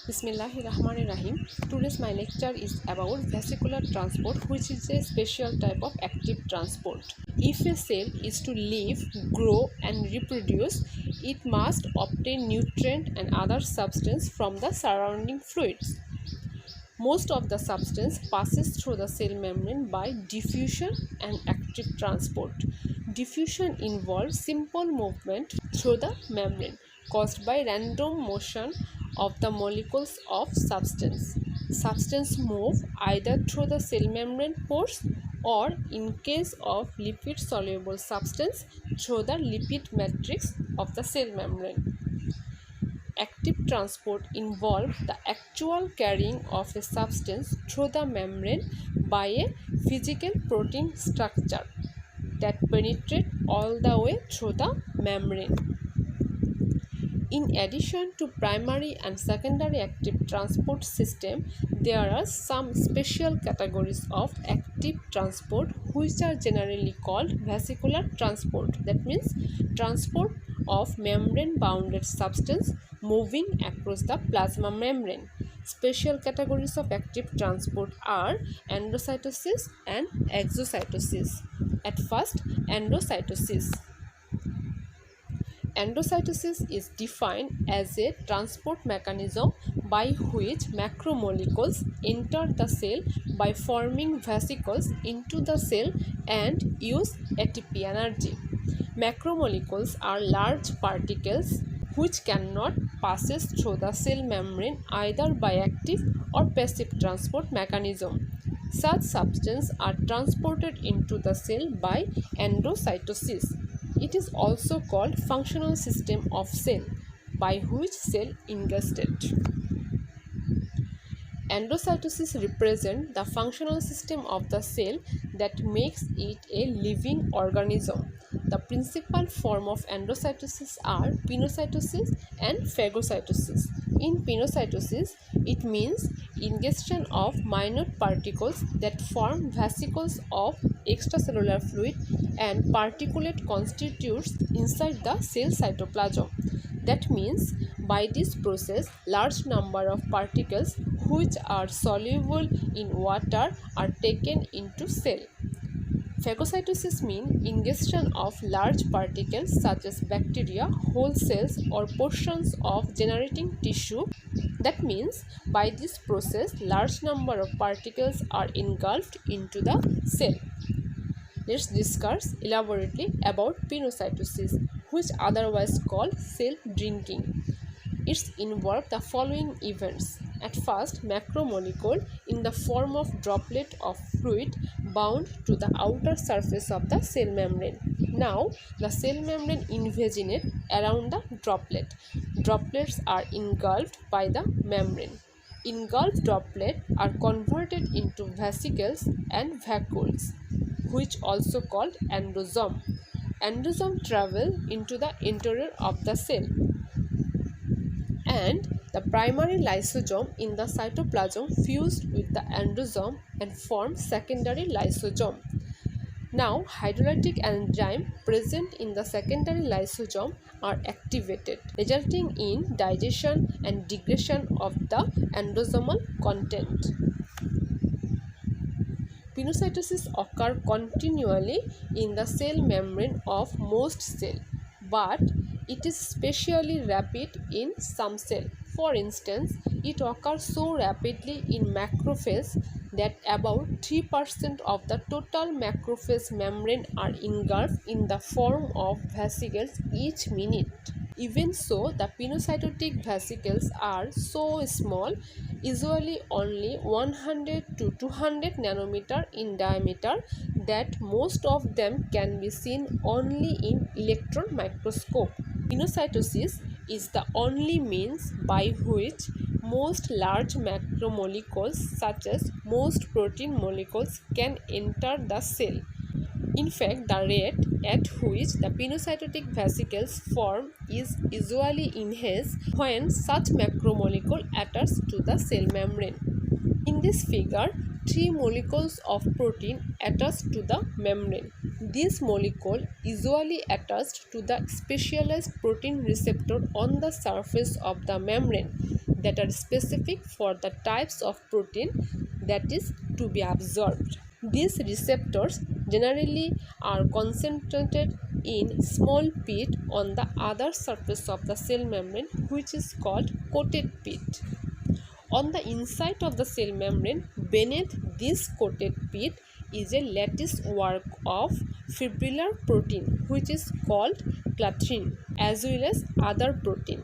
Bismillahirrahmanirrahim. Today's my lecture is about vesicular transport, which is a special type of active transport. If a cell is to live, grow and reproduce, it must obtain nutrient and other substance from the surrounding fluids. Most of the substance passes through the cell membrane by diffusion and active transport. Diffusion involves simple movement through the membrane caused by random motion of the molecules of substance. Substance move either through the cell membrane pores or, in case of lipid soluble substance, through the lipid matrix of the cell membrane. Active transport involves the actual carrying of a substance through the membrane by a physical protein structure that penetrates all the way through the membrane. In addition to primary and secondary active transport system, there are some special categories of active transport which are generally called vesicular transport. That means transport of membrane bounded substance moving across the plasma membrane. Special categories of active transport are endocytosis and exocytosis. At first, endocytosis. Endocytosis is defined as a transport mechanism by which macromolecules enter the cell by forming vesicles into the cell and use ATP energy. Macromolecules are large particles which cannot pass through the cell membrane either by active or passive transport mechanism. Such substances are transported into the cell by endocytosis. It is also called functional system of cell, by which cell invested. Endocytosis represents the functional system of the cell that makes it a living organism. The principal form of endocytosis are pinocytosis and phagocytosis. In pinocytosis, it means ingestion of minute particles that form vesicles of extracellular fluid and particulate constitutes inside the cell cytoplasm. That means by this process, large number of particles which are soluble in water are taken into cell. Phagocytosis means ingestion of large particles such as bacteria, whole cells or portions of generating tissue. That means by this process, large number of particles are engulfed into the cell. Let's discuss elaborately about pinocytosis, which otherwise called cell drinking. It involves the following events. At first, macromolecule in the form of droplet of fluid bound to the outer surface of the cell membrane. Now, the cell membrane invaginates around the droplet. Droplets are engulfed by the membrane. Engulfed droplets are converted into vesicles and vacuoles, which also called endosome. Endosome travel into the interior of the cell, and the primary lysosome in the cytoplasm fused with the endosome and form secondary lysosome. Now, hydrolytic enzymes present in the secondary lysosome are activated, resulting in digestion and degradation of the endosomal content. Pinocytosis occurs continually in the cell membrane of most cells, but it is especially rapid in some cells. For instance, it occurs so rapidly in macrophages that about 3% of the total macrophage membrane are engulfed in the form of vesicles each minute. Even so, the pinocytic vesicles are so small, usually only 100 to 200 nanometer in diameter, that most of them can be seen only in electron microscope. Pinocytosis is the only means by which most large macromolecules such as most protein molecules can enter the cell. In fact, the rate at which the pinocytic vesicles form is usually enhanced when such macromolecule attach to the cell membrane. In this figure, 3 molecules of protein attach to the membrane. This molecule usually attached to the specialized protein receptor on the surface of the membrane that are specific for the types of protein that is to be absorbed. These receptors generally are concentrated in small pit on the other surface of the cell membrane, which is called coated pit. On the inside of the cell membrane, beneath this coated pit, is a lattice work of fibrillar protein, which is called clathrin, as well as other protein,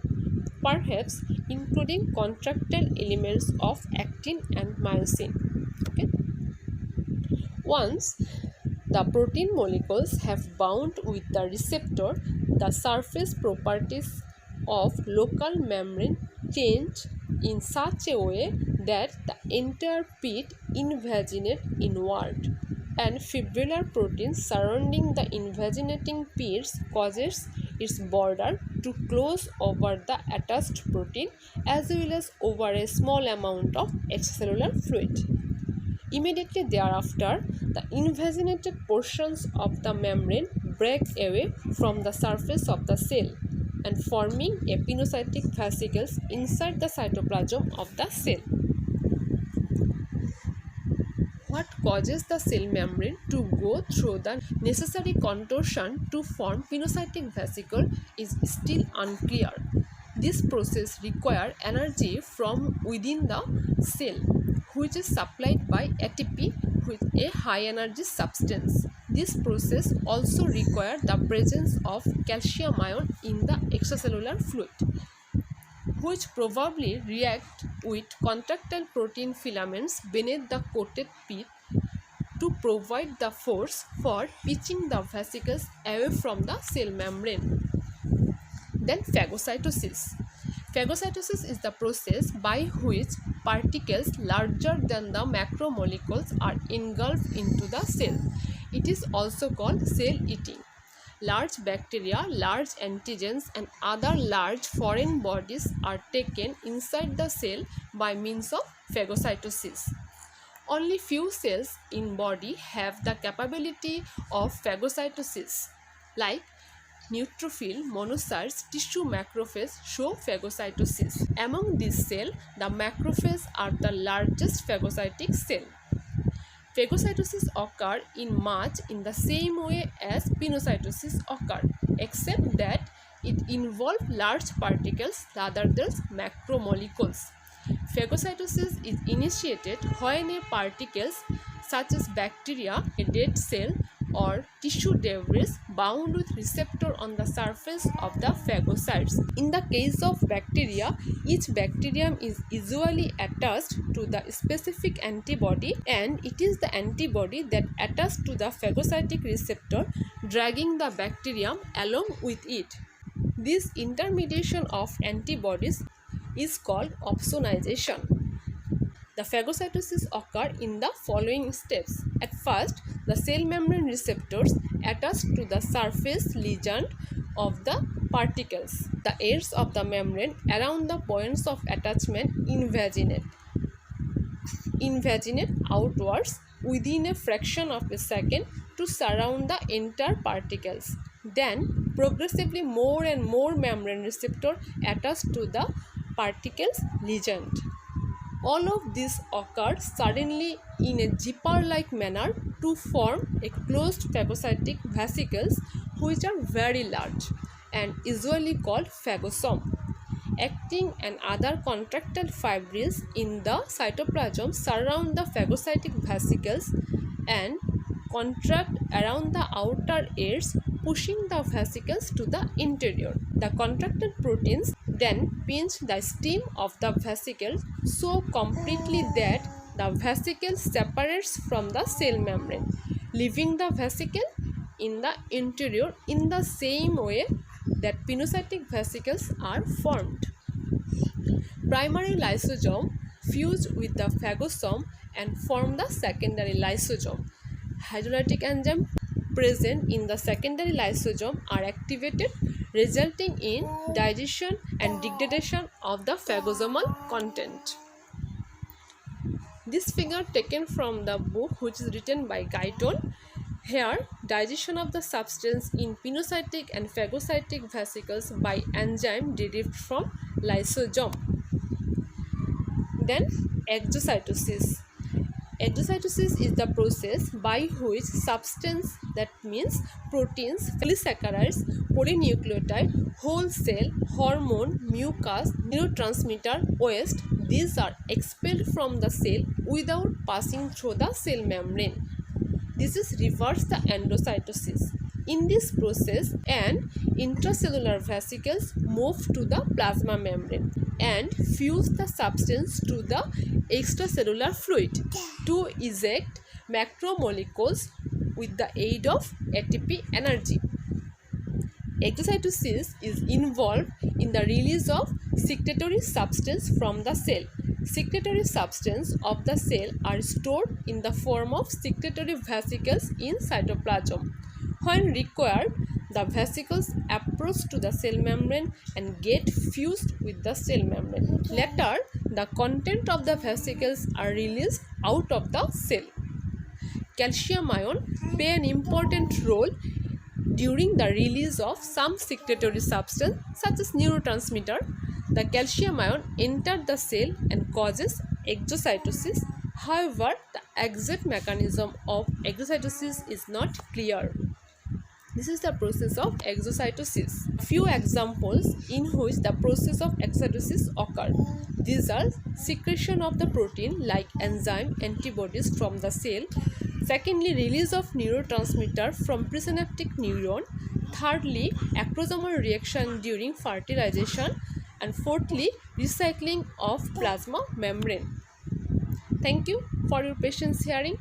perhaps including contractile elements of actin and myosin. Okay. Once the protein molecules have bound with the receptor, the surface properties of local membrane change in such a way that the entire pit invaginates inward, and fibrillar protein surrounding the invaginating pits causes its border to close over the attached protein as well as over a small amount of extracellular fluid. Immediately thereafter, the invaginated portions of the membrane break away from the surface of the cell and forming a pinocytic vesicles inside the cytoplasm of the cell. What causes the cell membrane to go through the necessary contortion to form pinocytic vesicle is still unclear. This process requires energy from within the cell, which is supplied by ATP with a high energy substance. This process also requires the presence of calcium ion in the extracellular fluid, which probably react with contractile protein filaments beneath the coated pit to provide the force for pitching the vesicles away from the cell membrane. Then phagocytosis. Phagocytosis is the process by which particles larger than the macromolecules are engulfed into the cell. It is also called cell eating. Large bacteria, large antigens and other large foreign bodies are taken inside the cell by means of phagocytosis. Only few cells in body have the capability of phagocytosis, like neutrophil, monocytes, tissue macrophage show phagocytosis. Among these cells, the macrophages are the largest phagocytic cell. Phagocytosis occurs in much in the same way as pinocytosis occurs, except that it involves large particles rather than macromolecules. Phagocytosis is initiated when a particles such as bacteria, a dead cell, or tissue debris bound with receptor on the surface of the phagocytes. In the case of bacteria, each bacterium is usually attached to the specific antibody, and it is the antibody that attaches to the phagocytic receptor, dragging the bacterium along with it. This intermediation of antibodies is called opsonization. The phagocytosis occurs in the following steps. At first, the cell membrane receptors attach to the surface ligand of the particles. The ends of the membrane around the points of attachment invaginate outwards within a fraction of a second to surround the entire particles. Then, progressively more and more membrane receptors attach to the particles ligand. All of this occurs suddenly in a zipper-like manner to form a closed phagocytic vesicles, which are very large and usually called phagosome. Actin and other contractile fibrils in the cytoplasm surround the phagocytic vesicles and contract around the outer edges, pushing the vesicles to the interior. The contracted proteins then pinch the stem of the vesicle so completely that the vesicle separates from the cell membrane, leaving the vesicle in the interior in the same way that pinocytic vesicles are formed. Primary lysosome fuse with the phagosome and form the secondary lysosome. Hydrolytic enzymes present in the secondary lysosome are activated, resulting in digestion and degradation of the phagosomal content. This figure taken from the book, which is written by Guyton, Here, digestion of the substance in pinocytic and phagocytic vesicles by enzyme derived from lysosome. Then, exocytosis. Exocytosis is the process by which substance, that means proteins, polysaccharides, polynucleotide, whole cell, hormone, mucus, neurotransmitter, waste, these are expelled from the cell without passing through the cell membrane. This is reverse the endocytosis. In this process, an intracellular vesicles move to the plasma membrane and fuse the substance to the extracellular fluid to eject macromolecules with the aid of ATP energy. Exocytosis is involved in the release of secretory substance from the cell. Secretory substance of the cell are stored in the form of secretory vesicles in cytoplasm. When required, the vesicles approach to the cell membrane and get fused with the cell membrane. Later, the content of the vesicles are released out of the cell. Calcium ion play an important role during the release of some secretory substance such as neurotransmitter. The calcium ion enters the cell and causes exocytosis. However, the exact mechanism of exocytosis is not clear. This is the process of exocytosis. A few examples in which the process of exocytosis occur. These are secretion of the protein like enzyme antibodies from the cell. Secondly, release of neurotransmitter from presynaptic neuron. Thirdly, acrosomal reaction during fertilization. And fourthly, recycling of plasma membrane. Thank you for your patience hearing.